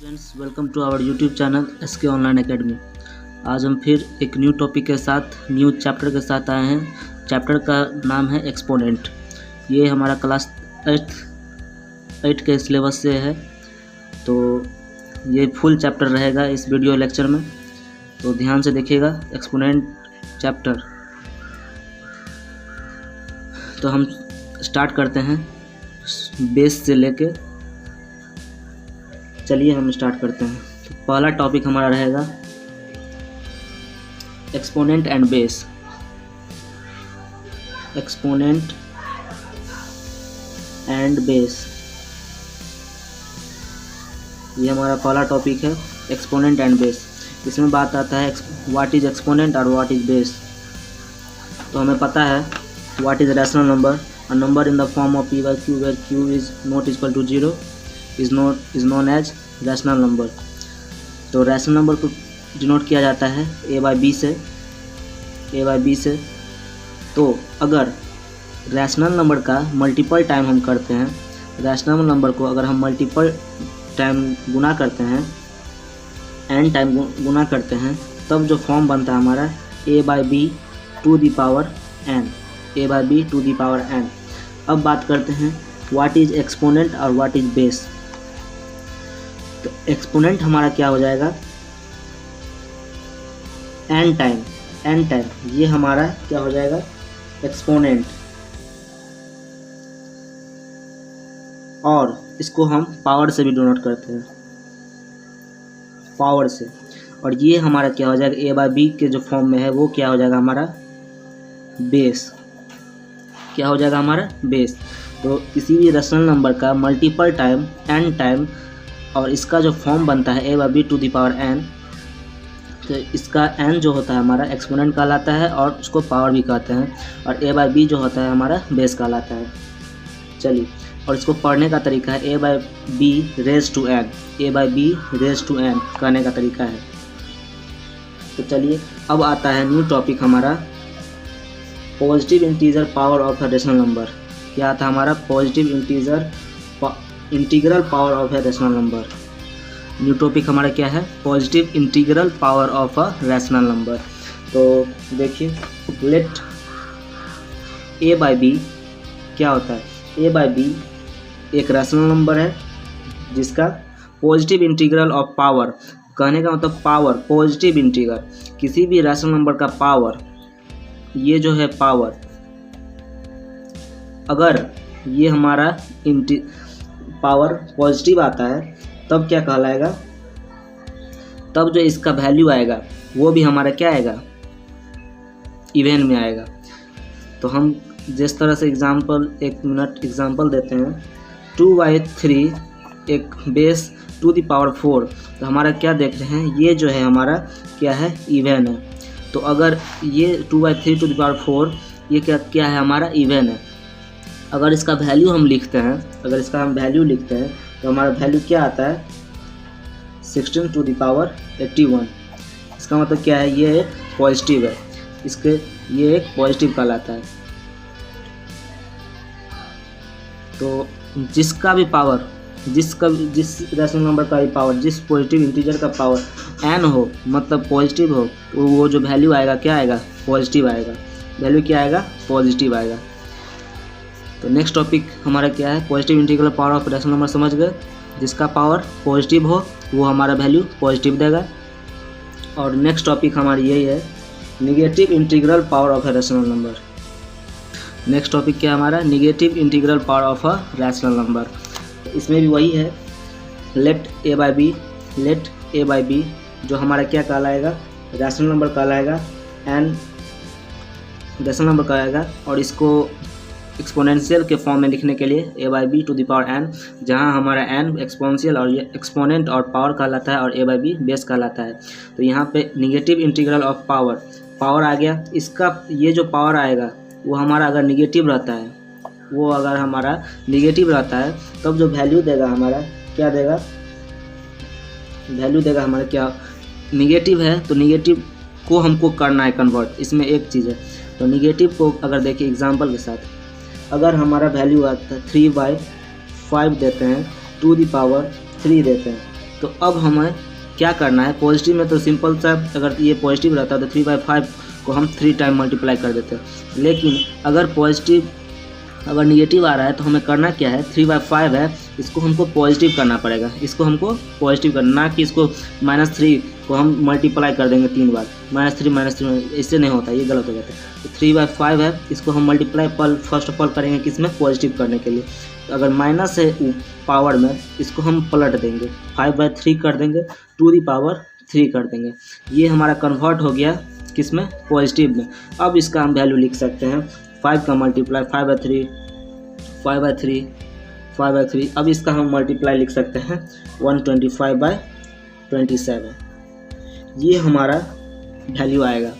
Friends, welcome to our YouTube channel SK online academy. आज हम फिर एक न्यू टॉपिक के साथ, न्यू चैप्टर के साथ आए हैं। चैप्टर का नाम है एक्सपोनेंट। ये हमारा क्लास 8 के सिलेबस से है, तो ये फुल चैप्टर रहेगा इस वीडियो लेक्चर में, तो ध्यान से देखिएगा एक्सपोनेंट चैप्टर। तो हम स्टार्ट करते हैं बेस से लेके। चलिए हम स्टार्ट करते हैं। तो पहला टॉपिक हमारा रहेगा exponent and base. Exponent and base, ये हमारा पहला टॉपिक है, एक्सपोनेंट एंड बेस। इसमें बात आता है व्हाट इज एक्सपोनेंट और व्हाट इज बेस। तो हमें पता है what is rational number, a number in the form of p by q where q is not equal to 0 is known as rational number. तो रैशनल नंबर को denote किया जाता है a by b से। तो अगर रैशनल नंबर का multiple time हम करते हैं, रैशनल नंबर को अगर हम मल्टीपल टाइम गुना करते हैं, n टाइम गुना करते हैं, तब जो फॉर्म बनता है हमारा a by b to the power n, a by b to the power n। अब बात करते हैं व्हाट इज एक्सपोनेंट और व्हाट इज बेस। तो एक्सपोनेंट हमारा क्या हो जाएगा, n टाइम, ये हमारा क्या हो जाएगा एक्सपोनेंट। और इसको हम पावर से भी डिनोट करते हैं, पावर से। और ये हमारा क्या हो जाएगा a by b के जो फॉर्म में है वो क्या हो जाएगा हमारा बेस। क्या हो जाएगा हमारा बेस। तो किसी भी रैशनल नंबर का मल्टीपल टाइम n टाइम और इसका जो फॉर्म बनता है a by b to the power n, तो इसका n जो होता है हमारा एक्सपोनेंट कहलाता है और उसको पावर भी कहते हैं, और a by b जो होता है हमारा बेस कहलाता है। चलिए, और इसको पढ़ने का तरीका है a by b raised to n, a by b raised to n कहने का तरीका है। तो चलिए अब आता है न्यू टॉपिक हमारा positive integer power of a rational number. क्या आता है हमारा positive integral power of a rational number. New topic हमारा क्या है positive integral power of a rational number. तो देखिए, लेट a by b क्या होता है, a by b एक रैशनल नंबर है जिसका पॉजिटिव इंटीग्रल ऑफ पावर, कहने का मतलब पावर, पॉजिटिव इंटीग्रल किसी भी रैशनल नंबर का पावर, ये जो है पावर, अगर ये हमारा पावर पॉजिटिव आता है तब क्या कहलाएगा, तब जो इसका वैल्यू आएगा वो भी हमारा क्या आएगा इवन में आएगा। तो हम जिस तरह से एग्जांपल देते हैं 2/3 एक बेस टू द पावर 4, तो हमारा क्या देख रहे हैं, ये जो है हमारा क्या है इवन है। तो अगर ये 2/3 टू द पावर 4 ये क्या है हमारा इवन है। अगर इसका वैल्यू हम लिखते हैं, तो हमारा वैल्यू क्या आता है 16 टू द पावर 81। इसका मतलब क्या है, ये एक पॉजिटिव है, ये एक पॉजिटिव कहलाता है। तो जिसका भी पावर, जिस रैशनल नंबर का भी पावर, जिस पॉजिटिव इंटीजर का पावर n हो, मतलब पॉजिटिव हो, तो वो जो वैल्यू आएगा क्या आएगा पॉजिटिव आएगा, वैल्यू क्या आएगा पॉजिटिव आएगा। तो नेक्स्ट टॉपिक हमारा क्या है positive integral power of rational number. समझ गए, जिसका पावर पॉजिटिव हो वो हमारा वैल्यू पॉजिटिव देगा। और नेक्स्ट टॉपिक हमारी यही है negative integral power of a rational number. Next topic क्या हमारा negative integral power of a rational number. तो इसमें भी वही है लेट a by b जो हमारा क्या कहलाएगा रैशनल नंबर कहलाएगा, n रैशनल नंबर कहलाएगा। और इसको एक्सपोनेंशियल के फॉर्म में लिखने के लिए a by b to the power n, जहां हमारा n एक्सपोनेंशियल और ये एक्सपोनेंट और पावर कहलाता है और a by b बेस कहलाता है। तो यहाँ पे निगेटिव इंटीग्रल ऑफ पावर आ गया। इसका ये जो पावर आएगा वो हमारा अगर निगेटिव रहता है, तब जो वैल्यू देगा हमारा क्या देगा, वैल्यू देगा हमारा क्या निगेटिव है। तो निगेटिव को हमको करना है कन्वर्ट, इसमें एक चीज़ है। तो निगेटिव को अगर देखिए एग्जांपल के साथ, अगर हमारा वैल्यू आता है 3/5 देते हैं टू द पावर 3 देते हैं, तो अब हमें क्या करना है, पॉजिटिव में तो सिंपल सा, अगर ये पॉजिटिव रहता तो 3/5 को हम 3 टाइम मल्टीप्लाई कर देते, लेकिन अगर निगेटिव आ रहा है तो हमें करना क्या है, 3/5 है, इसको हमको पॉजिटिव करना पड़ेगा, इसको हमको पॉजिटिव करना, ना कि इसको -3 को हम मल्टीप्लाई कर देंगे 3 बार, -3 इससे नहीं होता, ये गलत हो जाता है। तो 3/5 है, इसको हम मल्टीप्लाई फर्स्ट ऑफ ऑल करेंगे किसमें, पॉजिटिव करने के लिए। तो अगर माइनस है पावर में, इसको हम पलट देंगे, 5/3 कर देंगे, 2⁻³ कर देंगे, ये हमारा कन्वर्ट हो गया किसमें, पॉजिटिव में। अब इसका हम वैल्यू लिख सकते हैं 5 का मल्टीप्लाई 5/3, अब इसका हम मल्टीप्लाई लिख सकते हैं 125/27, ये हमारा वैल्यू आएगा।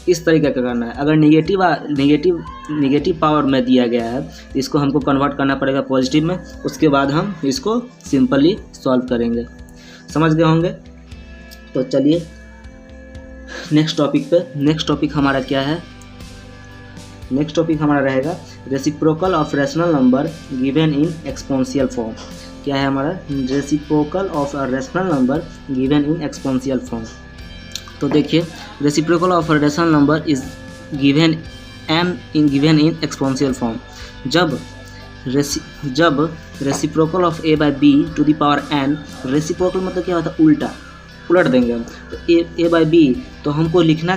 इस तरीके का करना है। अगर निगेटिव पावर में दिया गया है तो इसको हमको कन्वर्ट करना पड़ेगा पॉजिटिव में, उसके बाद हम इसको सिंपली सॉल्व करेंगे। समझ गए होंगे। तो चलिए नेक्स्ट टॉपिक हमारा क्या है, नेक्स्ट टॉपिक हमारा रहेगा reciprocal of rational number given in exponential form. क्या है हमारा, reciprocal of a rational number given in exponential form. तो देखिए, reciprocal of a rational number is given in exponential form. जब रेसिप्रोकल ऑफ a/b⁴n, रेसिप्रोकल मतलब क्या होता है, उलट देंगे हम। तो a/b, तो हमको लिखने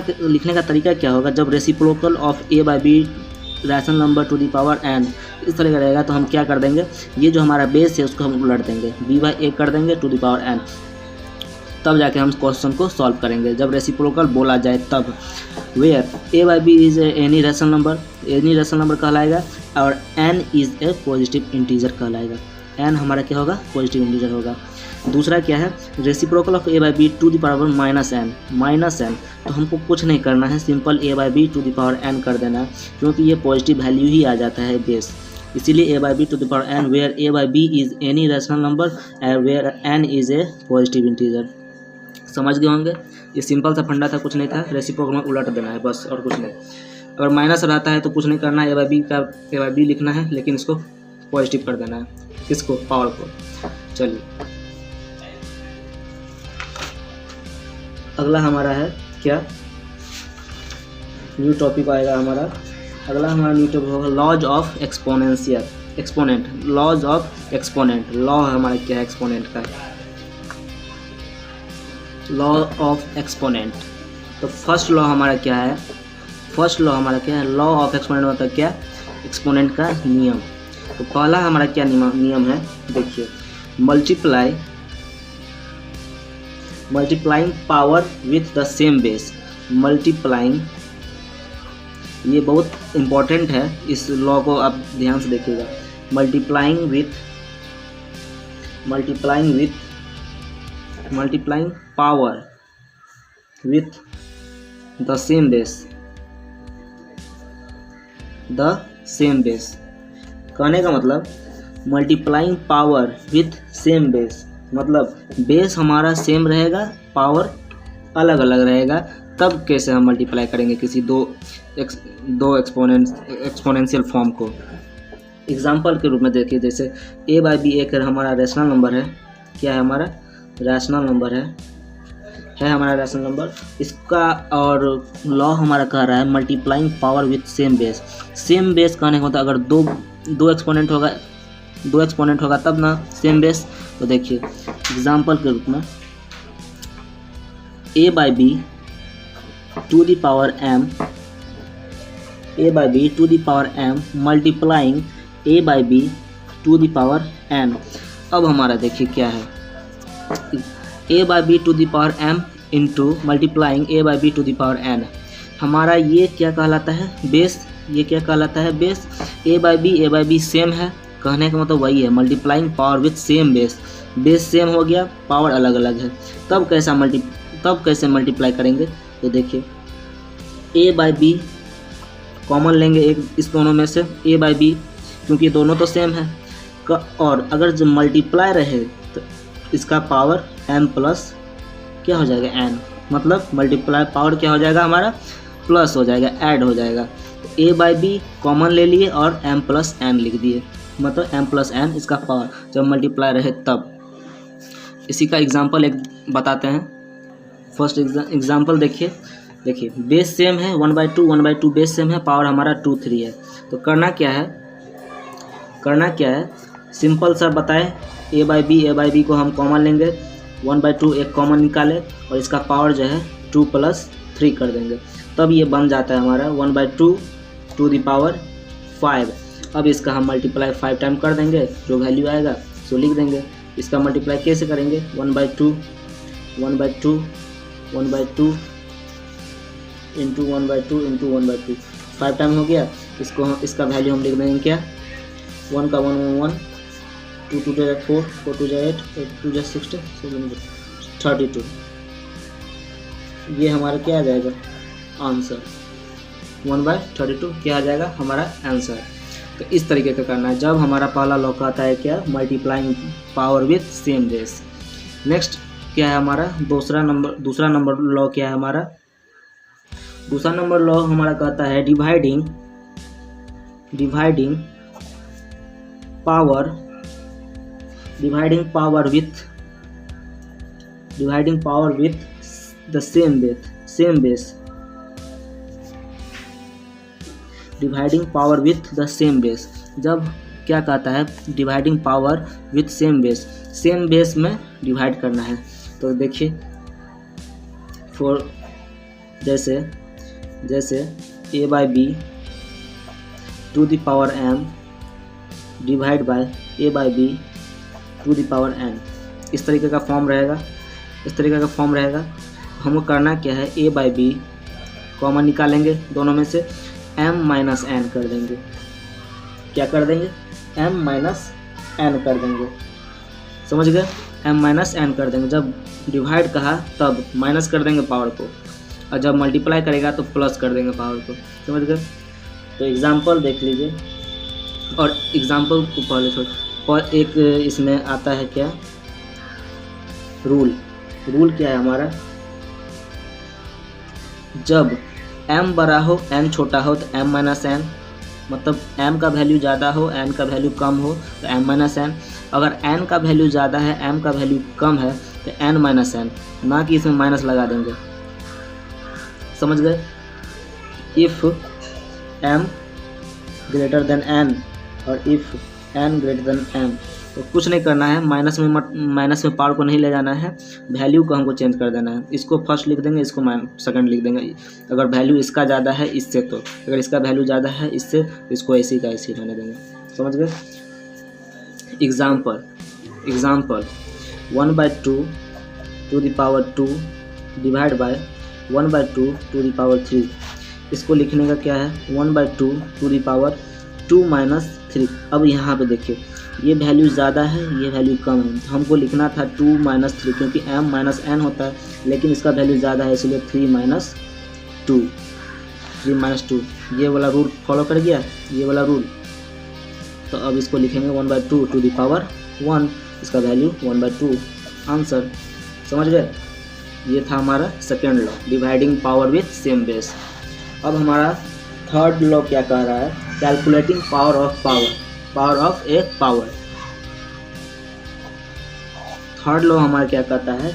का तरीका क्या होगा, जब reciprocal of a/b rational number n इस तरह का रहेगा तो हम क्या कर देंगे, ये जो हमारा बेस है उसको हम उलट देंगे, b/a कर देंगे n, तब जाके हम क्वेश्चन को सॉल्व करेंगे। जब रेसिप्रोकल बोला जाए तब, where a/b is any rational number कहलाएगा और n is a positive integer कहलाएगा। n हमारा क्या होगा, पॉजिटिव इंटीजर होगा। दूसरा क्या है, रेसिप्रोकल ऑफ a/b⁻n, तो हमको कुछ नहीं करना है, सिंपल a/b⁻n कर देना है, क्योंकि ये पॉजिटिव वैल्यू ही आ जाता है बेस, इसीलिए a/b⁻n where a/b is any rational number and where n is a positive integer. समझ गए होंगे। ये सिंपल सा फंडा था, कुछ नहीं था, रेसिप्रोकल में उलट देना है बस, और कुछ नहीं। अगर माइनस रहता है तो कुछ नहीं करना है, a/b लिखना है, लेकिन इसको पॉजिटिव कर देना है, किसको, पावर को। चलिए अगला हमारा है क्या, न्यू टॉपिक आएगा हमारा। अगला हमारा न्यू टॉपिक होगा laws of exponent. Laws of exponent, law हमारा क्या है एक्सपोनेंट का, लॉ ऑफ एक्सपोनेंट। तो फर्स्ट लॉ हमारा क्या है, लॉ ऑफ एक्सपोनेंट मतलब क्या, एक्सपोनेंट का नियम। तो पहला हमारा क्या नियम है, देखिए, multiplying power with the same base. Multiplying, ये बहुत इम्पोर्टेंट है, इस लॉ को आप ध्यान से देखिएगा। Multiplying power with the same base, कहने का मतलब multiplying power with same base, मतलब बेस हमारा सेम रहेगा, पावर अलग अलग रहेगा, तब कैसे हम मल्टीप्लाई करेंगे किसी दो एक्सपोनेंशियल फॉर्म को। एग्जाम्पल के रूप में देखिए, जैसे a/b एक हमारा रैशनल नंबर है, क्या है हमारा रैशनल नंबर है हमारा रैशनल नंबर, इसका और लॉ हमारा कह रहा है multiplying power with same base. Same base कहने का मतलब अगर दो एक्सपोनेंट होगा तब ना सेम बेस। तो देखिए एग्जाम्पल के रूप में a/b⁻m मल्टीप्लाइंग a/b⁻n। अब हमारा देखिए क्या है, a/b⁻m इंटू मल्टीप्लाइंग a/b⁻n, हमारा ये क्या कहलाता है, बेस। ये क्या कहलाता है, बेस। a/b सेम है, कहने का मतलब वही है, multiplying power with same base same हो गया, पावर अलग अलग है, तब कैसे मल्टीप्लाई करेंगे। तो देखिए a/b कॉमन लेंगे एक इस दोनों में से, a/b, क्योंकि दोनों तो सेम है, और अगर जब मल्टीप्लाई रहे तो इसका पावर m प्लस क्या हो जाएगा, n, मतलब मल्टीप्लाई पावर क्या हो जाएगा हमारा, प्लस हो जाएगा, ऐड हो जाएगा। a/b कॉमन ले लिए और m प्लस n लिख दिए, मतलब m प्लस n इसका पावर जब मल्टीप्लाई रहे तब। इसी का एग्जांपल एक बताते हैं। फर्स्ट एग्जांपल देखिए बेस सेम है 1/2 बेस सेम है, पावर हमारा 2 3 है। तो करना क्या है सिंपल सा बताएं, a बाई बी को हम कॉमन लेंगे, 1/2 एक कॉमन निकाले और इसका पावर जो है 2 + 3 कर देंगे, तब ये बन जाता है हमारा 1/2 टू द पावर 5। अब इसका हम मल्टीप्लाई 5 टाइम कर देंगे, जो वैल्यू आएगा सो लिख देंगे। इसका मल्टीप्लाई कैसे करेंगे 1/2 इंटू 1/2 5 टाइम हो गया। इसका वैल्यू हम लिख देंगे क्या 1 का 1 1 2 2 4 4 2 8 8 2 16 32। ये हमारा क्या आ जाएगा आंसर 1/32 क्या आ जाएगा हमारा आंसर। तो इस तरीके का करना है जब हमारा पहला लॉ कहता है क्या multiplying power with same base. Next क्या है हमारा दूसरा नंबर लॉ क्या है हमारा दूसरा नंबर लॉ हमारा कहता है dividing power with the same base dividing power with the same base. जब क्या कहता है dividing power with same base में डिवाइड करना है। तो देखिए फॉर जैसे a by B to the power m divide by a by B to the power n। इस तरीके का फॉर्म रहेगा। हमको करना क्या है a बाई बी कॉमन निकालेंगे दोनों में से, m माइनस n कर देंगे। क्या कर देंगे m माइनस n कर देंगे, समझ गए m माइनस n कर देंगे। जब डिवाइड कहा तब माइनस कर देंगे पावर को, और जब मल्टीप्लाई करेगा तो प्लस कर देंगे पावर को, समझ गए। तो एग्जांपल देख लीजिए, और एग्जांपल को पहले और एक इसमें आता है क्या रूल क्या है हमारा जब m बड़ा हो n छोटा हो तो m माइनस n, मतलब m का वैल्यू ज़्यादा हो n का वैल्यू कम हो तो m माइनस n। अगर n का वैल्यू ज़्यादा है m का वैल्यू कम है तो n माइनस n, ना कि इसमें माइनस लगा देंगे, समझ गए। If m greater than n और if n greater than m, तो कुछ नहीं करना है, माइनस में पावर को नहीं ले जाना है, वैल्यू को हमको चेंज कर देना है। इसको फर्स्ट लिख देंगे, इसको सेकंड लिख देंगे। अगर वैल्यू इसका ज़्यादा है इससे, तो अगर इसका वैल्यू ज़्यादा है इससे तो इसको ऐसे का ऐसे रहने देंगे, समझ गए। Example 1/2 to the power 2 divide by 1/2 to the power 3। इसको लिखने का क्या है 1/2 टू द पावर 2 माइनस 3। अब यहाँ पे देखिए ये वैल्यू ज़्यादा है, ये वैल्यू कम है, तो हमको लिखना था 2 माइनस 3, क्योंकि m माइनस n होता है, लेकिन इसका वैल्यू ज़्यादा है इसलिए 3 माइनस 2। ये वाला रूल फॉलो कर गया, ये वाला रूल। तो अब इसको लिखेंगे 1/2 टू द पावर 1, इसका वैल्यू 1/2 आंसर, समझ गए। ये था हमारा second law dividing power with same base. अब हमारा थर्ड लॉ क्या कह रहा है calculating power of a power. Third law हमारा क्या कहता है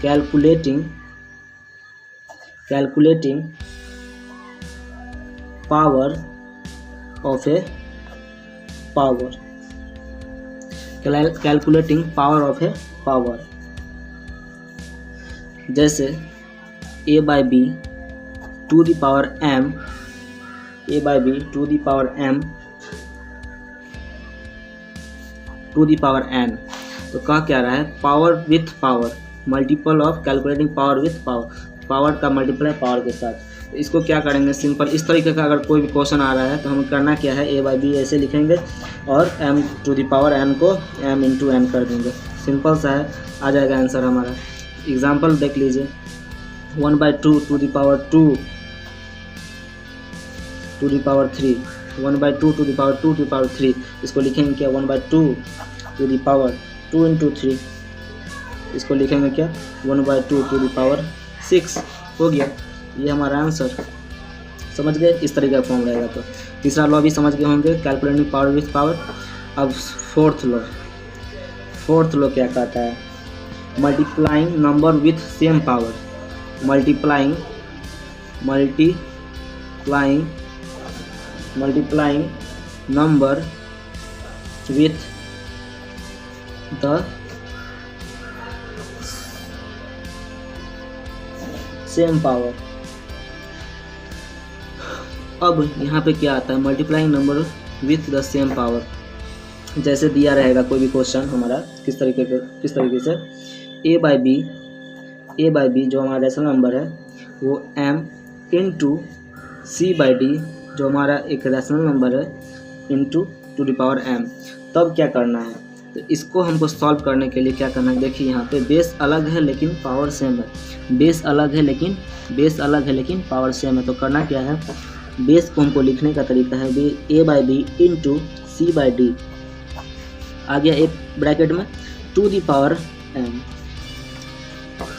calculating power of a power. Calculating power of a power, जैसे a by B to the power m, a by B to the power m to the power n। तो कह क्या रहा है power with power, multiple of calculating power with power, power का multiply power के साथ। तो इसको क्या करेंगे सिंपल, इस तरीके का अगर कोई भी क्वेश्चन आ रहा है तो हमें करना क्या है a बाई बी ऐसे लिखेंगे और m to the power n को m इंटू n कर देंगे, सिंपल सा है, आ जाएगा आंसर हमारा। एग्जाम्पल देख लीजिए 1/2 to the power 2 to the power 3, 1/2 to the power 2 to the power 3। इसको लिखेंगे क्या 1/2 टू द पावर 2 इंटू 3, इसको लिखेंगे क्या 1/2 टू द पावर 6। हो गया, ये हमारा आंसर, समझ गए। इस तरीके का फॉर्म रहेगा। तो तीसरा लॉ भी समझ गए होंगे कैलकुलेटिंग पावर विथ पावर। अब फोर्थ फोर्थ लॉ क्या कहता है, multiplying number with same power, multiplying number with the same power. अब यहाँ पे क्या आता है, multiplying number with the same power. जैसे दिया रहेगा कोई भी क्वेश्चन हमारा किस तरीके से ए बाई बी जो हमारा रेशनल नंबर है वो m into C by D जो हमारा एक रेशनल नंबर है into to the power m। तब क्या करना है, तो इसको हमको सॉल्व करने के लिए क्या करना है, देखिए यहाँ पे बेस अलग है लेकिन पावर सेम है, बेस अलग है लेकिन पावर सेम है। तो करना क्या है, बेस को हमको लिखने का तरीका है A by B into C by D, आ गया एक ब्रैकेट में टू दी पावर m।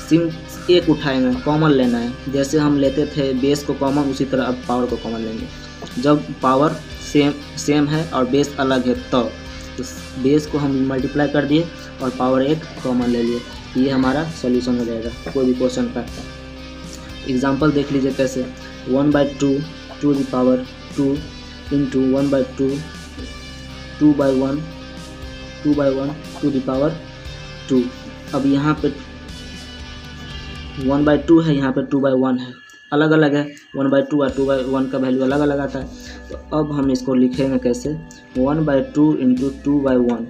सिम एक उठाएंगे, कॉमन लेना है, जैसे हम लेते थे बेस को कॉमन उसी तरह अब पावर को कॉमन लेंगे। जब पावर सेम है और बेस अलग है तो बेस को हम मल्टीप्लाई कर दिए और पावर एक कॉमन ले लिए, ये हमारा सॉल्यूशन हो जाएगा कोई भी क्वेश्चन का। एग्जांपल देख लीजिए कैसे, 1/2 to the power 2 into 1/2 2/1 to the power 2। अब यहाँ पे 1/2 है, यहाँ पे 2/1 है, अलग अलग है, 1/2 और 2/1 का वैल्यू अलग अलग आता है। तो अब हम इसको लिखेंगे कैसे, 1/2 इंटू 2/1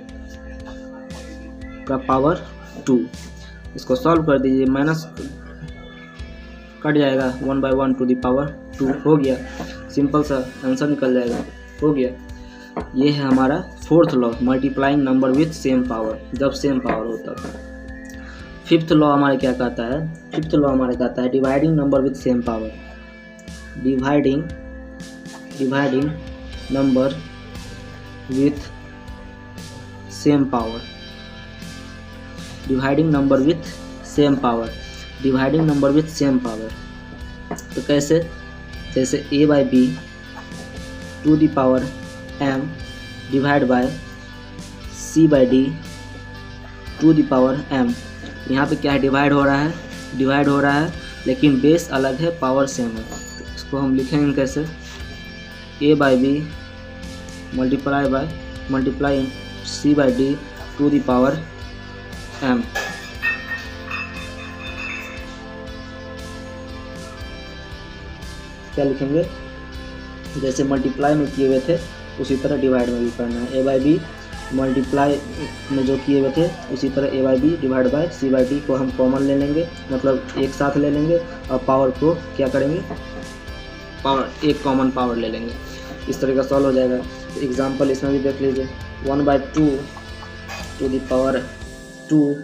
का पावर 2। इसको सॉल्व कर दीजिए, माइनस कट जाएगा, 1/1 टू द पावर 2 हो गया, सिंपल सा आंसर निकल जाएगा, हो गया। ये है हमारा fourth law, multiplying number with same power, जब सेम पावर होता है। फिफ्थ लॉ हमारे क्या कहता है, dividing number with same power, dividing number with same power, dividing number with same power. तो कैसे, जैसे a by B to the power m divide by c by D to the power m। यहाँ पे क्या है, divide हो रहा है लेकिन बेस अलग है, पावर सेम है। तो इसको हम लिखेंगे कैसे, a by B multiply c by D to the power m। क्या लिखेंगे, जैसे मल्टीप्लाई में किए हुए थे उसी तरह डिवाइड में भी करना है। a बाई बी मल्टीप्लाई में जो किए हुए थे उसी तरह a by B divide by c by D को हम कॉमन ले लेंगे, मतलब एक साथ ले लेंगे और पावर को क्या करेंगे, पावर एक कॉमन पावर ले लेंगे, इस तरह का सॉल्व हो जाएगा। एग्जांपल इसमें भी देख लीजिए, 1/2 to the power 2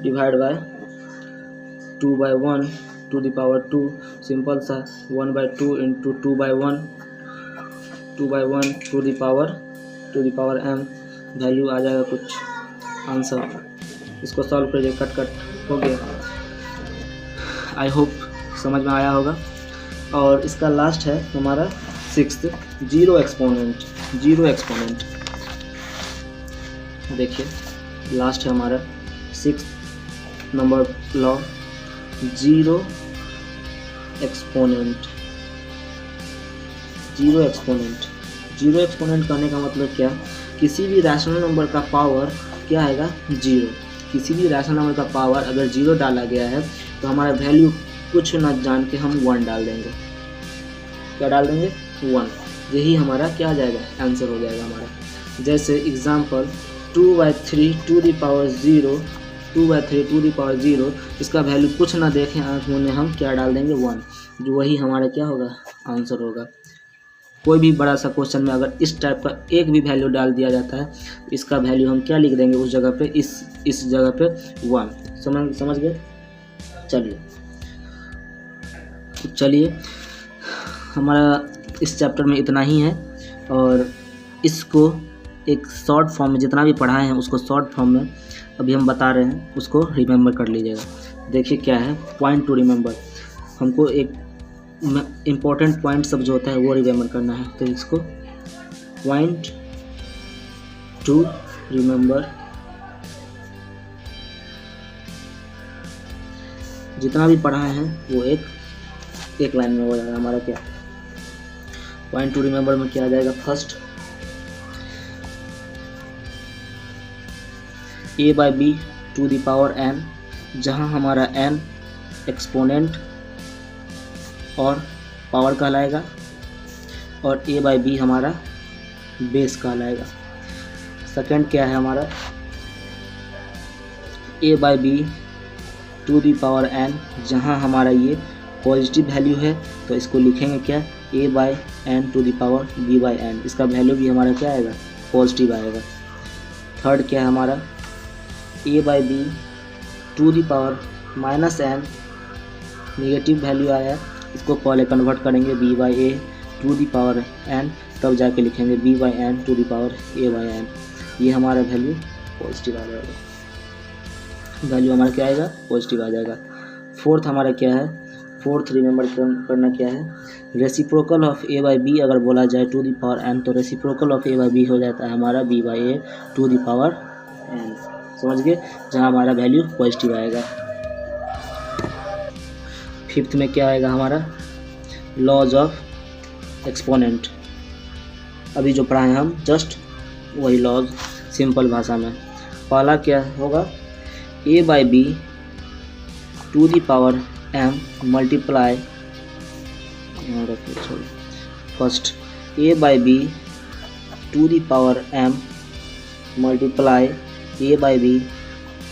divide by 2/1 to the power 2, simple सा 1/2 into 2/1 to the power m, value आ जाएगा कुछ आंसर। इसको सॉल्व करिए, कट हो गया। आई होप समझ में आया होगा। और इसका लास्ट है हमारा सिक्स्थ, जीरो एक्सपोनेंट। देखिए लास्ट है हमारा six number law, zero exponent करने का मतलब क्या, किसी भी रैशनल नंबर का पावर क्या आएगा, जीरो। किसी भी रैशनल नंबर का पावर अगर जीरो डाला गया है तो हमारा वैल्यू कुछ न जान के हम 1 डाल देंगे। क्या डाल देंगे, 1। यही हमारा क्या आ जाएगा, आंसर हो जाएगा हमारा। जैसे एग्जांपल 2/3 टू द पावर 0, इसका वैल्यू कुछ ना देखें आँख में, हम क्या डाल देंगे, 1, जो वही हमारा क्या होगा, आंसर होगा। कोई भी बड़ा सा क्वेश्चन में अगर इस टाइप का एक भी वैल्यू डाल दिया जाता है, इसका वैल्यू हम क्या लिख देंगे उस जगह पे, इस जगह पे 1। समझ गए। चलिए हमारा इस चैप्टर में इतना ही है, और इसको एक शॉर्ट फॉर्म में जितना भी पढ़ाए हैं उसको शॉर्ट फॉर्म में अभी हम बता रहे हैं, उसको रिमेंबर कर लीजिएगा। देखिए क्या है, पॉइंट टू रिमेंबर, हमको एक इम्पोर्टेंट पॉइंट सब जो होता है वो रिमेंबर करना है। तो इसको पॉइंट टू रिमेंबर जितना भी पढ़ाए हैं वो एक लाइन में हो जाएगा हमारा। क्या पॉइंट टू रिमेंबर में क्या आ जाएगा? First a by B to the power n, जहाँ हमारा n एक्सपोनेंट और पावर कहलाएगा और a बाई बी हमारा बेस कहलाएगा। सेकंड क्या है हमारा? a by B to the power n, जहाँ हमारा ये पॉजिटिव वैल्यू है तो इसको लिखेंगे क्या? a by N to the power b by N. इसका वैल्यू भी हमारा क्या आएगा? पॉजिटिव आएगा। थर्ड क्या है हमारा? a by B to the power minus N, negative value आया, इसको पहले कन्वर्ट करेंगे b by A to the power n, तब जाके लिखेंगे b by N to the power a by N. ये हमारा वैल्यू पॉजिटिव आ जाएगा। वैल्यू हमारा क्या आएगा? पॉजिटिव आ जाएगा। फोर्थ हमारा क्या है? फोर्थ रिमेंबर करना क्या है? Reciprocal of a by B अगर बोला जाए टू दी पावर n, तो reciprocal of a by B हो जाता है हमारा b by A to the power n। समझ गए? जहाँ हमारा वैल्यू पॉजिटिव आएगा। फिफ्थ में क्या आएगा हमारा? Laws of exponent. अभी जो पढ़ाए हम जस्ट वही लॉज सिंपल भाषा में। पहला क्या होगा? a by B to the power m multiply, first a by B to the power m multiply a by B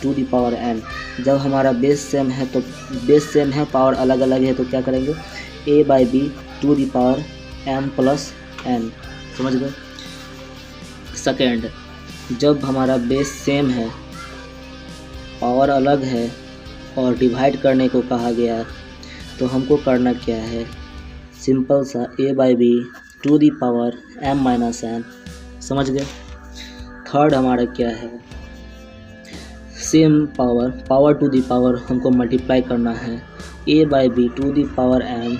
to the power n। जब हमारा बेस सेम है तो बेस सेम है, पावर अलग अलग है, तो क्या करेंगे? a by B to the power m plus n। समझ गए? सेकेंड, जब हमारा बेस सेम है, पावर अलग है और डिवाइड करने को कहा गया, तो हमको करना क्या है? सिंपल सा a by B to the power m minus n। समझ गए? थर्ड हमारा क्या है? Same power to the power हमको मल्टीप्लाई करना है। a by B to the power m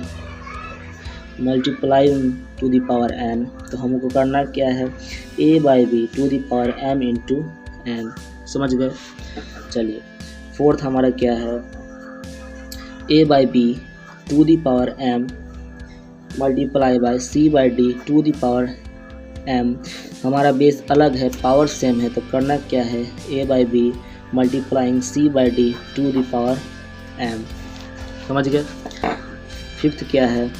multiply to the power n, तो हमको करना क्या है? a by B to the power m into n। समझ गए? चलिए फोर्थ हमारा क्या है? a by B to the power m multiply by c by D to the power m। हमारा बेस अलग है, पावर सेम है, तो करना क्या है? a by B multiplying c by D to the power m। समझ गए? फिफ्थ क्या है?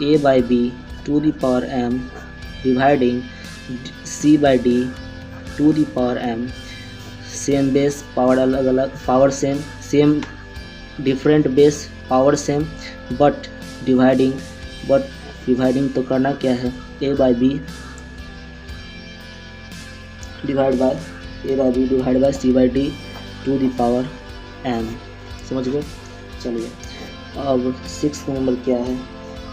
a by B to the power m dividing c by D to the power m। Same base, power अलग अलग, power same, same different base, power same, but dividing तो करना क्या है? a by B divide by c by D to the power m। समझ गए? चलिए अब सिक्स नंबर क्या है?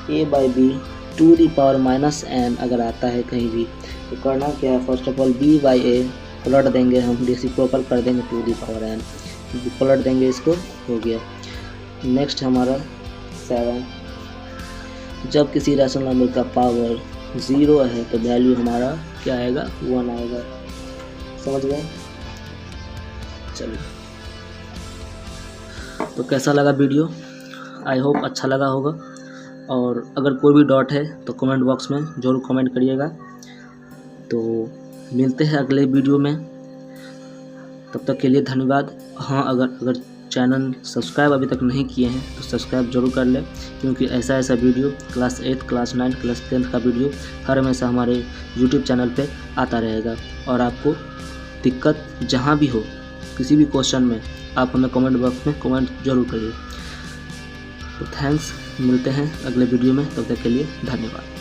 a by B to the power minus n अगर आता है कहीं भी, तो करना क्या है? First of all b by A पलट देंगे, हम रेसिप्रोकल कर देंगे टू दी पावर n, पलट देंगे, इसको हो गया। नेक्स्ट हमारा 7, जब किसी रैशनल नंबर का पावर 0 है तो वैल्यू हमारा क्या आएगा? 1 आएगा। समझ गए? चलिए, तो कैसा लगा वीडियो? आई होप अच्छा लगा होगा, और अगर कोई भी डाउट है तो कमेंट बॉक्स में ज़रूर कमेंट करिएगा। तो मिलते हैं अगले वीडियो में, तब तक के लिए धन्यवाद। हाँ, अगर चैनल सब्सक्राइब अभी तक नहीं किए हैं तो सब्सक्राइब जरूर कर लें, क्योंकि ऐसा वीडियो क्लास 8, क्लास 9, क्लास 10 का वीडियो हर हमेशा हमारे यूट्यूब चैनल पे आता रहेगा। और आपको दिक्कत जहाँ भी हो, किसी भी क्वेश्चन में, आप हमें कमेंट बॉक्स में कमेंट जरूर करिए। तो थैंक्स, मिलते हैं अगले वीडियो में, तब तक के लिए धन्यवाद।